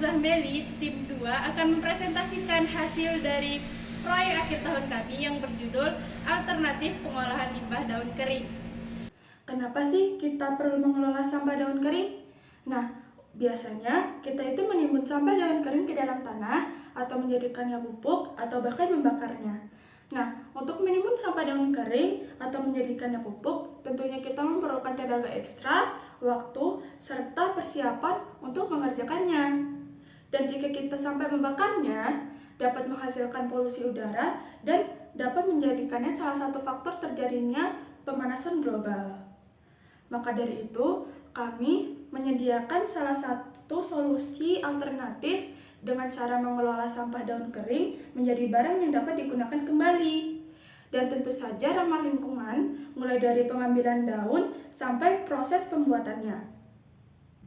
Zahmeli, tim 2 akan mempresentasikan hasil dari proyek akhir tahun kami yang berjudul Alternatif Pengolahan Limbah Daun Kering. Kenapa sih kita perlu mengelola sampah daun kering? Nah, biasanya kita itu menimbun sampah daun kering ke dalam tanah atau menjadikannya pupuk atau bahkan membakarnya. Nah, untuk menimbun sampah daun kering atau menjadikannya pupuk, tentunya kita memerlukan tenaga ekstra, waktu, serta persiapan untuk mengerjakannya. Dan jika kita sampai membakarnya, dapat menghasilkan polusi udara dan dapat menjadikannya salah satu faktor terjadinya pemanasan global. Maka dari itu, kami menyediakan salah satu solusi alternatif dengan cara mengelola sampah daun kering menjadi barang yang dapat digunakan kembali. Dan tentu saja ramah lingkungan, mulai dari pengambilan daun sampai proses pembuatannya.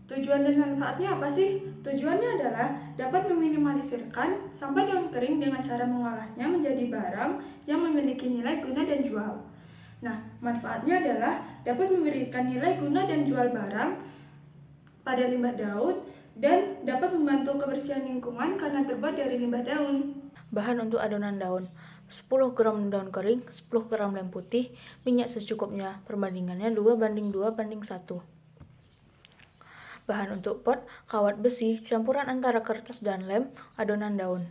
Tujuan dan manfaatnya apa sih? Tujuannya adalah dapat meminimalisirkan sampah daun kering dengan cara mengolahnya menjadi barang yang memiliki nilai guna dan jual. Nah, manfaatnya adalah dapat memberikan nilai guna dan jual barang pada limbah daun dan dapat membantu kebersihan lingkungan karena terbuat dari limbah daun. Bahan untuk adonan daun: 10 gram daun kering, 10 gram lem putih, minyak secukupnya, perbandingannya 2:2:1. Bahan untuk pot: kawat besi, campuran antara kertas dan lem, adonan daun.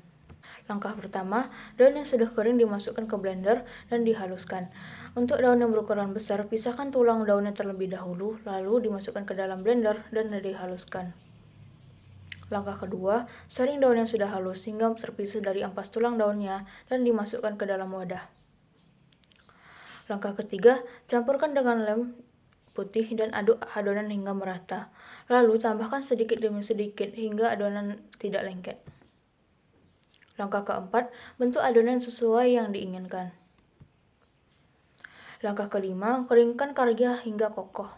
Langkah pertama, daun yang sudah kering dimasukkan ke blender dan dihaluskan. Untuk daun yang berukuran besar, pisahkan tulang daunnya terlebih dahulu, lalu dimasukkan ke dalam blender dan dihaluskan. Langkah kedua, saring daun yang sudah halus hingga terpisah dari ampas tulang daunnya dan dimasukkan ke dalam wadah. Langkah ketiga, campurkan dengan lem putih dan aduk adonan hingga merata. Lalu tambahkan sedikit demi sedikit hingga adonan tidak lengket. Langkah keempat, bentuk adonan sesuai yang diinginkan. Langkah kelima, keringkan karya hingga kokoh.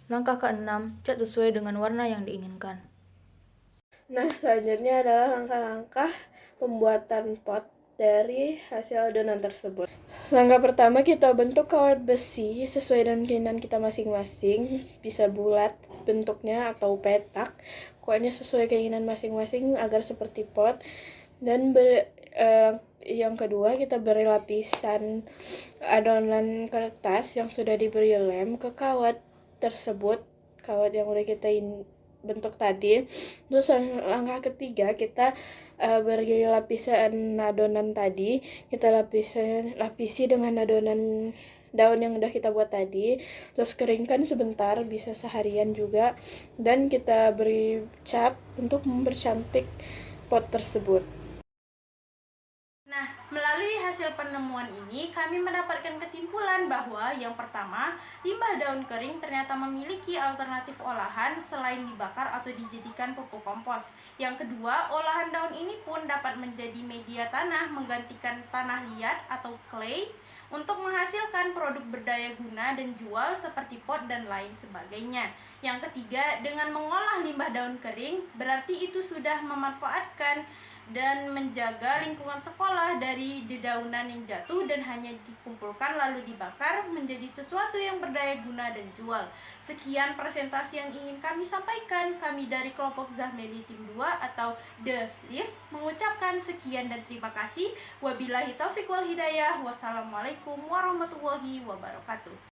Langkah keenam, cat sesuai dengan warna yang diinginkan. Nah, selanjutnya adalah langkah-langkah pembuatan pot dari hasil adonan tersebut. Langkah pertama, kita bentuk kawat besi sesuai dengan keinginan kita masing-masing, bisa bulat bentuknya atau petak, pokoknya sesuai keinginan masing-masing agar seperti pot. Dan yang kedua, kita beri lapisan adonan kertas yang sudah diberi lem ke kawat tersebut, kawat yang udah kita bentuk tadi. Terus langkah ketiga, kita beri lapisan adonan tadi, kita lapisi dengan adonan daun yang udah kita buat tadi, terus keringkan sebentar, bisa seharian juga, dan kita beri cat untuk mempercantik pot tersebut. Nah, melalui hasil penemuan ini, kami mendapatkan kesimpulan bahwa yang pertama, limbah daun kering ternyata memiliki alternatif olahan selain dibakar atau dijadikan pupuk kompos. Yang kedua, olahan daun ini pun dapat menjadi media tanah menggantikan tanah liat atau clay untuk menghasilkan produk berdaya guna dan jual seperti pot dan lain sebagainya. Yang ketiga, dengan mengolah limbah daun kering, berarti itu sudah memanfaatkan dan menjaga lingkungan sekolah dari dedaunan yang jatuh dan hanya dikumpulkan lalu dibakar menjadi sesuatu yang berdaya guna dan jual. Sekian presentasi yang ingin kami sampaikan. Kami dari kelompok Zahmeli tim 2 atau The Leaves mengucapkan sekian dan terima kasih. Wabillahi taufiq wal hidayah. Wassalamualaikum warahmatullahi wabarakatuh.